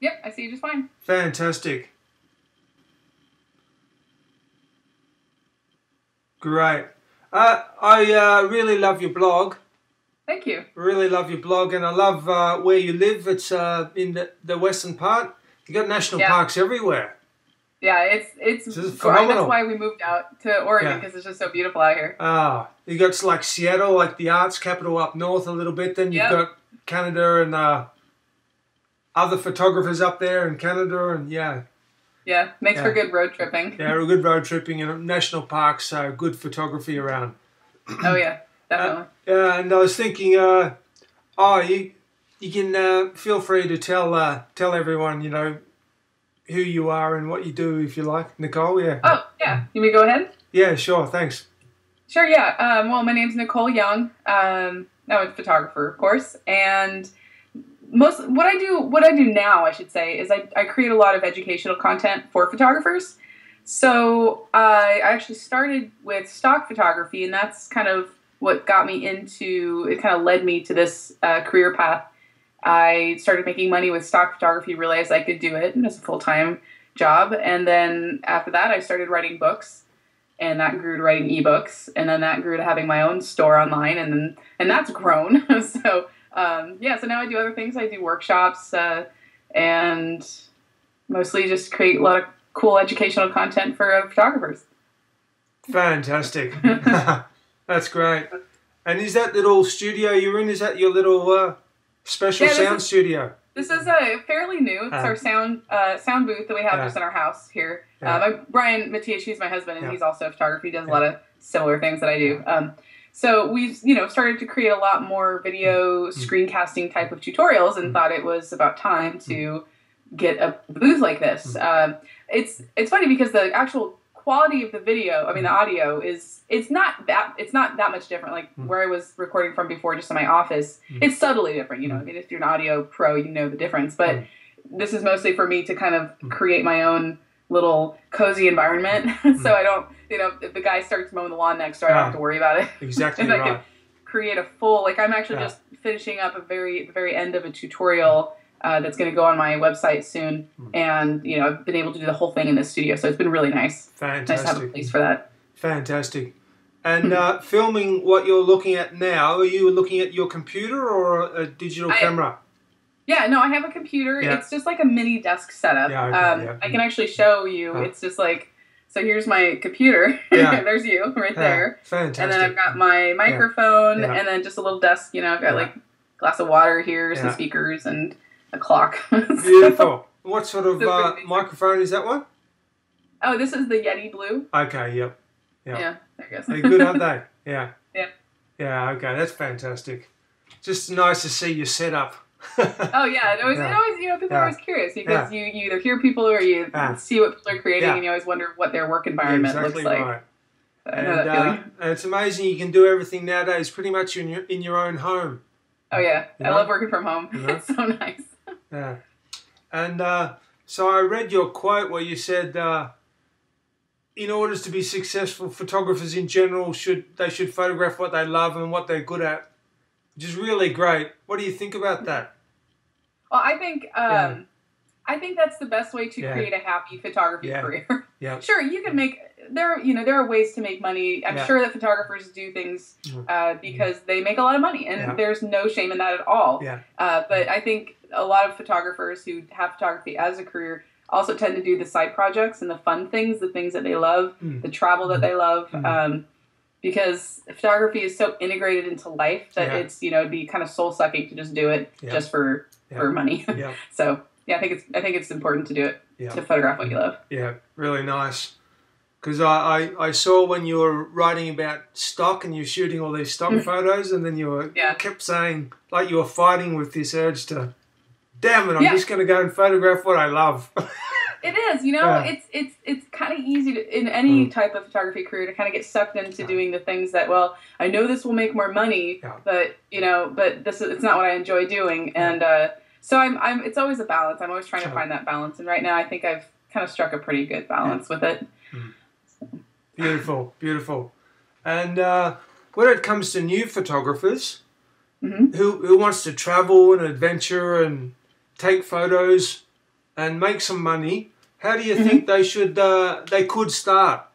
Yep, I see you just fine. Fantastic. Great. I really love your blog. Thank you. Really love your blog, and I love where you live. It's in the western part. You got national parks everywhere. Yeah, it's phenomenal. That's why we moved out to Oregon, because it's just so beautiful out here. You got like Seattle, like the arts capital up north a little bit. Then you've got Canada and other photographers up there in Canada, and makes for good road tripping. Yeah, good road tripping and national parks, so good photography around. Oh yeah, definitely. And I was thinking, you can feel free to tell everyone, you know, who you are and what you do, if you like, Nicole. Yeah. Oh yeah, you may go ahead. Yeah, sure. Thanks. Sure. Yeah. Well, my name's Nicole Young. I'm a photographer, of course, and what I do now, I should say, is I create a lot of educational content for photographers. So I actually started with stock photography, and that's kind of what got me into. It kind of led me to this career path. I started making money with stock photography, realized I could do it as a full-time job. And then after that, I started writing books, and that grew to writing ebooks. And then that grew to having my own store online, and that's grown. So now I do other things. I do workshops and mostly just create a lot of cool educational content for photographers. Fantastic. That's great. And is that little studio you're in, is that your little... special sound studio? This is fairly new. It's our sound booth that we have just in our house here. Brian Matias, he's my husband, and he's also a photographer. He does a lot of similar things that I do. So we've started to create a lot more video screencasting type of tutorials, and thought it was about time to get a booth like this. It's funny because the actual quality of the video, I mean the audio, it's not that much different. Like where I was recording from before, just in my office, it's subtly different. You know, I mean, if you're an audio pro, you know the difference. But this is mostly for me to kind of create my own little cozy environment, so I don't, if the guy starts mowing the lawn next door, I don't have to worry about it. Exactly. And right. I can create a full, like I'm actually just finishing up the very end of a tutorial that's going to go on my website soon, and I've been able to do the whole thing in this studio, so it's been really nice. Fantastic. Nice to have a place for that. Fantastic. And filming what you're looking at now, are you looking at your computer or a digital camera? Yeah, no, I have a computer. Yeah. It's just like a mini desk setup. I can actually show you. It's just like, so here's my computer. Yeah. There's you right there. Fantastic. And then I've got my microphone, and then just a little desk. I've got like a glass of water here, some speakers, and a clock. Beautiful. What sort of microphone is that one? Oh, this is the Yeti Blue. Okay, yep. Yeah, I guess. They're good, aren't they? Yeah. Yeah. Yeah, okay, that's fantastic. Just nice to see your setup. Oh, yeah. It always people are always curious, because you either hear people or you see what people are creating, and you always wonder what their work environment looks like. Right. I know that feeling. And it's amazing you can do everything nowadays pretty much in your own home. Oh, yeah. I love working from home. It's so nice. Yeah. And so I read your quote where you said, in order to be successful, photographers in general should photograph what they love and what they're good at, which is really great. What do you think about that? Well, I think that's the best way to create a happy photography career. Yeah. Sure, you can make there are ways to make money. I'm sure that photographers do things because they make a lot of money, and there's no shame in that at all. Yeah. But I think a lot of photographers who have photography as a career also tend to do the side projects and the fun things, the things that they love, the travel that they love, because photography is so integrated into life that it's it'd be kind of soul sucking to just do it just for money. Yeah. So I think it's important to do it to photograph what you love. Yeah, really nice. Because I saw when you were writing about stock and you were shooting all these stock photos, and then you were kept saying, like, you were fighting with this urge to, damn it, I'm just going to go and photograph what I love. It is, it's kind of easy to, in any type of photography career, to kind of get sucked into doing the things that, well, I know this will make more money, but it's not what I enjoy doing, and so it's always a balance. I'm always trying to find that balance, and right now I think I've kind of struck a pretty good balance with it. Beautiful, beautiful. And when it comes to new photographers who wants to travel and adventure and take photos, and make some money, how do you think they could start?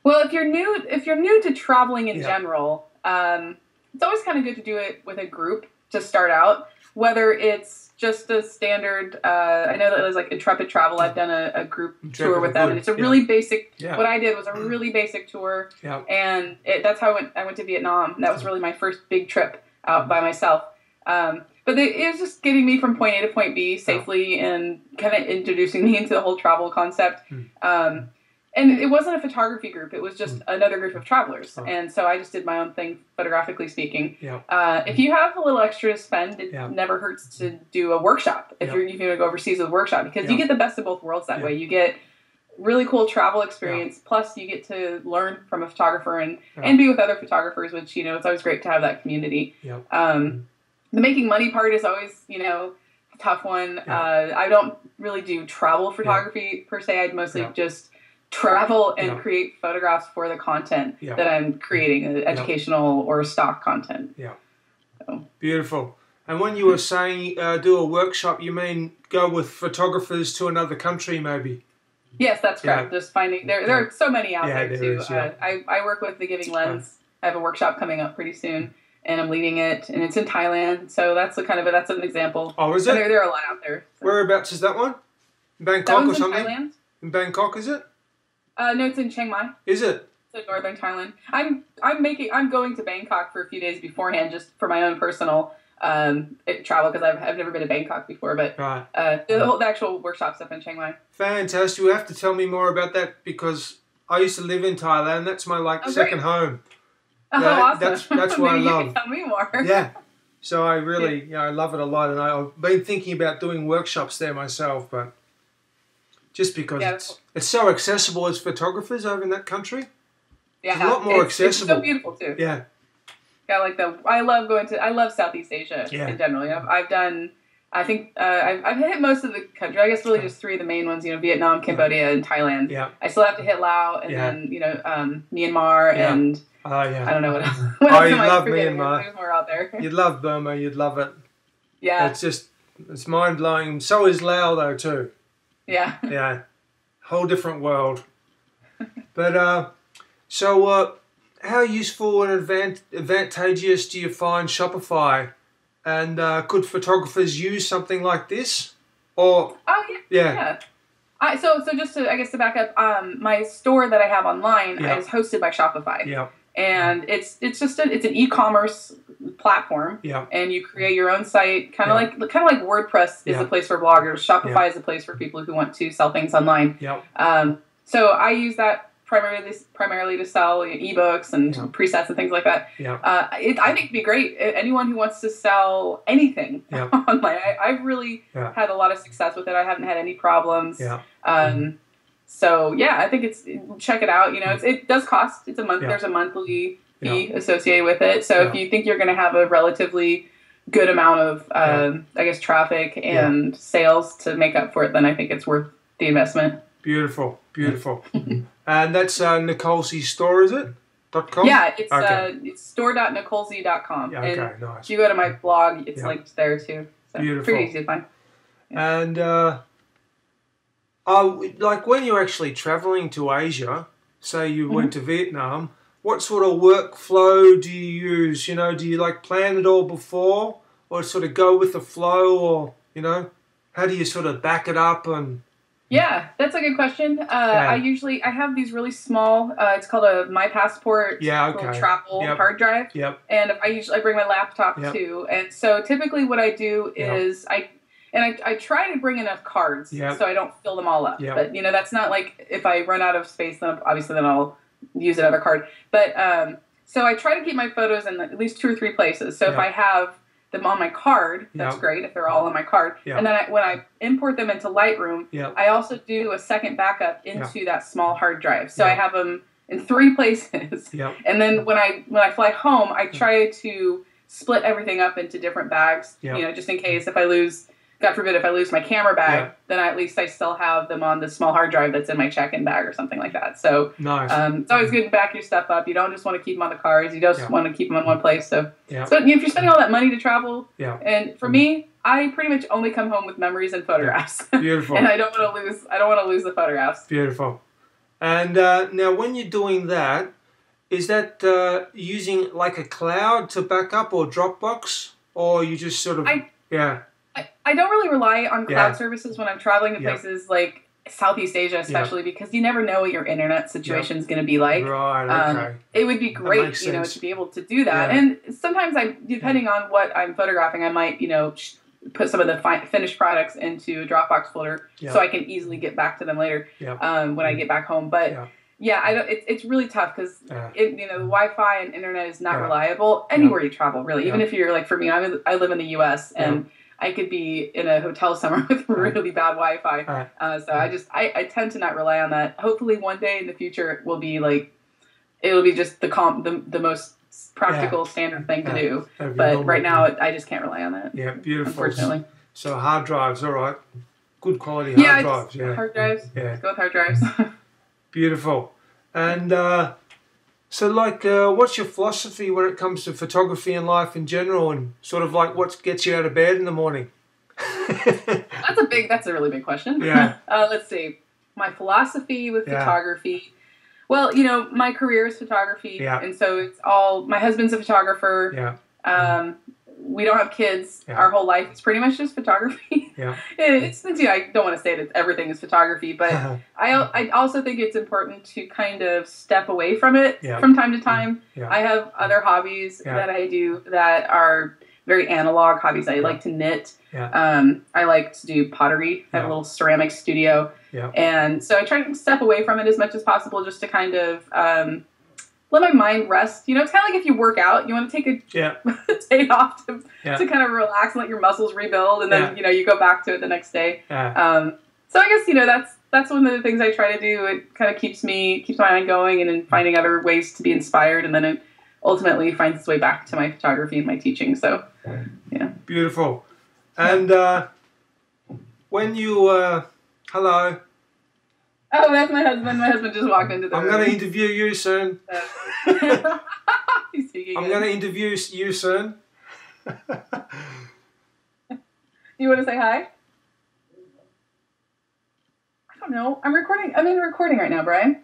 Well, if you're new to traveling in general, it's always kind of good to do it with a group to start out. Whether it's just a standard, I know that it was like Intrepid Travel. I've done a group tour with them, and it's a really basic. What I did was a really basic tour, and that's how I went to Vietnam. And that was really my first big trip out by myself. But it was just getting me from point A to point B safely and kind of introducing me into the whole travel concept. And it wasn't a photography group. It was just another group of travelers. And so I just did my own thing, photographically speaking. If you have a little extra to spend, it never hurts to do a workshop if you're going to go overseas with a workshop, because you get the best of both worlds that way. You get really cool travel experience, plus you get to learn from a photographer and be with other photographers, which, it's always great to have that community. The making money part is always, a tough one. I don't really do travel photography per se. I'd mostly just travel and create photographs for the content that I'm creating, educational or stock content. So. Beautiful. And when you were saying do a workshop, you mean go with photographers to another country maybe? Yes, that's correct. Just finding, there are so many out there too. I work with The Giving Lens. I have a workshop coming up pretty soon, and I'm leading it, and it's in Thailand. So that's that's an example. Oh, is it? There are a lot out there. So. Whereabouts is that one? In Bangkok or something? Thailand. In Bangkok, is it? No, it's in Chiang Mai. Is it? It's in northern Thailand. I'm going to Bangkok for a few days beforehand, just for my own personal travel, because I've never been to Bangkok before. But the actual workshop's up in Chiang Mai. Fantastic! You have to tell me more about that, because I used to live in Thailand. That's my second home. Oh, awesome! That's what I love. You can tell me more. Yeah. So I really, I love it a lot, and I've been thinking about doing workshops there myself, but. Just because it's so accessible as photographers over in that country. Yeah, it's a lot more accessible. It's so beautiful too. Yeah. I love Southeast Asia in general. I've done, I think I've hit most of the country. I guess really just three of the main ones. Vietnam, Cambodia, and Thailand. Yeah. I still have to hit Laos and then Myanmar and I don't know what else. You'd love Myanmar. There's more out there. You'd love Burma. You'd love it. Yeah. It's mind blowing. So is Laos though too. Yeah. Yeah. Whole different world. But so how useful and advantageous do you find Shopify? And could photographers use something like this? Or yeah. So just to back up, my store that I have online is hosted by Shopify. Yeah. And it's an e-commerce platform. Yeah. And you create your own site, kind of like WordPress is a place for bloggers. Shopify is a place for people who want to sell things online. Yeah. So I use that primarily to sell ebooks and presets and things like that. Yeah. I think it'd be great. Anyone who wants to sell anything online, I've really had a lot of success with it. I haven't had any problems. Yeah. So I think check it out. It does cost. It's a month. There's a monthly fee associated with it. So if you think you're going to have a relatively good amount of, traffic and sales to make up for it, then I think it's worth the investment. Beautiful. And that's Nicolesy store, is it? .com? Yeah, it's store.nicolesy.com. Yeah, okay, and nice. if you go to my blog, it's linked there too. So beautiful. Pretty easy to find. Yeah. And like when you're actually traveling to Asia, say you went to Vietnam, what sort of workflow do you use? Do you plan it all before, or sort of go with the flow, or how do you sort of back it up and? Yeah, that's a good question. I have these really small. It's called a My Passport travel hard drive. Yep. And I bring my laptop too. And so typically what I do is I try to bring enough cards so I don't fill them all up. Yep. But that's not like if I run out of space, then I'll use another card. But so I try to keep my photos in at least 2 or 3 places. So if I have them on my card, that's great if they're all on my card. And then when I import them into Lightroom, I also do a second backup into that small hard drive. So I have them in 3 places. And then when I fly home, I try to split everything up into different bags, just in case if I lose God forbid, if I lose my camera bag, then at least I still have them on the small hard drive that's in my check-in bag or something like that. So nice. It's always good to back your stuff up. You don't just want to keep them on the cars. You just want to keep them in one place. So if you're spending all that money to travel, and for me, I pretty much only come home with memories and photographs. Beautiful. And I don't want to lose the photographs. Beautiful. And now when you're doing that, is that using like a cloud to back up or Dropbox, or you just sort of I don't really rely on cloud services when I'm traveling to places like Southeast Asia, especially because you never know what your internet situation is going to be like. Right, okay. It would be great, to be able to do that. And sometimes depending on what I'm photographing, I might, put some of the finished products into a Dropbox folder so I can easily get back to them later when I get back home. But it's really tough because the Wi-Fi and internet is not reliable anywhere you travel, really. Even if you're like, for me, I live in the U.S. and I could be in a hotel somewhere with really bad Wi-Fi. So I tend to not rely on that. Hopefully one day in the future it will be just the most practical standard thing to do. But right now I just can't rely on that. Yeah, beautiful. Unfortunately. So hard drives, all right. Good quality hard drives. Hard drives. Yeah. Let's go with hard drives. Beautiful. And so, what's your philosophy when it comes to photography and life in general, and sort of like what gets you out of bed in the morning? That's a really big question. Yeah. Let's see. My philosophy with photography. Well, my career is photography, and so it's all. My husband's a photographer. Yeah. We don't have kids. Yeah. Our whole life is pretty much just photography. Yeah. I don't want to say that everything is photography, but I also think it's important to kind of step away from it from time to time. Yeah. I have other hobbies that I do that are very analog hobbies. I like to knit. Yeah. I like to do pottery. I have a little ceramic studio. Yeah. And so I try to step away from it as much as possible just to kind of let my mind rest. It's kind of like if you work out, you want to take a day off to kind of relax and let your muscles rebuild, and then you go back to it the next day. Yeah. So I guess that's one of the things I try to do. It kind of keeps my mind going, and then finding other ways to be inspired, and then it ultimately finds its way back to my photography and my teaching. So yeah, beautiful. And when you hello. Oh, that's my husband. My husband just walked into the room. I'm going to interview you soon. He's speaking. I'm going to interview you soon. You want to say hi? I don't know. I'm recording. I'm in recording right now, Brian.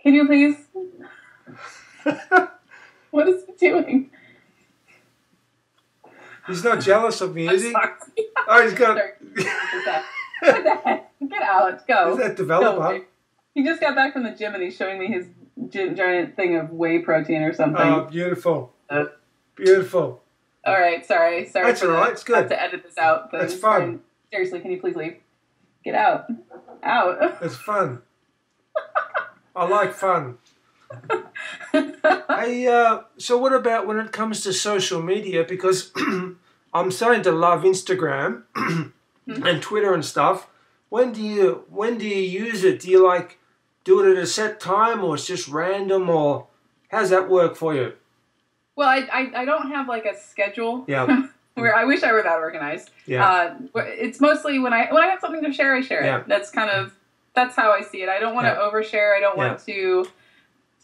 Can you please? What is he doing? He's not jealous of me, is he? Oh, he's got... What the heck? Get out. Go. Is that developer? He just got back from the gym and he's showing me his giant thing of whey protein or something. Oh, beautiful. Beautiful. All right. Sorry. That's all right. It's good. I have to edit this out. But it's fun. Seriously, can you please leave? Get out. Out. It's fun. I like fun. Hey, so what about when it comes to social media? Because I'm starting to love Instagram and Twitter and stuff. When do you use it? Do you do it at a set time, or it's just random, or how's that work for you? Well, I don't have a schedule. Yeah. Where I wish I were that organized. Yeah. It's mostly when I have something to share, I share it. That's how I see it. I don't want to overshare. I don't want to.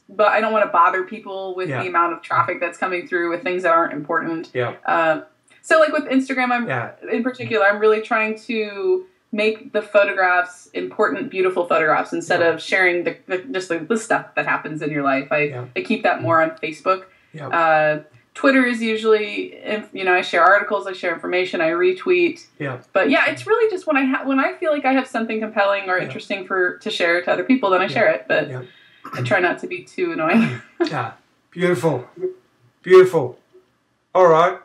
But I don't want to bother people with the amount of traffic that's coming through with things that aren't important. Yeah. So with Instagram, in particular, I'm really trying to make the photographs important, beautiful photographs instead of sharing the stuff that happens in your life. I keep that more on Facebook. Yeah. Twitter is usually, I share articles, I share information, I retweet. Yeah. But it's really just when I feel like I have something compelling or interesting to share to other people, then I share it. But I try not to be too annoying. Yeah. Beautiful. Beautiful. All right.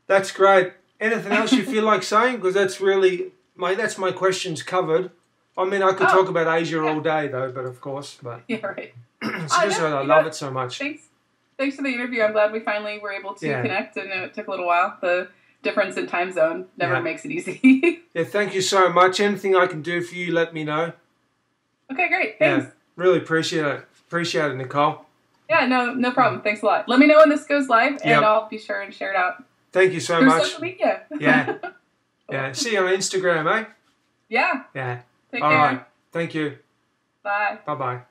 That's great. Anything else you feel like saying? Because that's really that's my questions covered. I mean, I could talk about Asia all day, though, but of course. But yeah, right. It's just I love it so much. Thanks for the interview. I'm glad we finally were able to connect, and it took a little while. The difference in time zone never makes it easy. Yeah, thank you so much. Anything I can do for you, let me know. Okay, great. Thanks. Yeah, really appreciate it. Appreciate it, Nicole. Yeah, no problem. Thanks a lot. Let me know when this goes live, and I'll be sure and share it out. Thank you so through much. social media. Yeah. Yeah. See you on Instagram, eh? Yeah. Yeah. Take All care. right. Thank you. Bye. Bye-bye.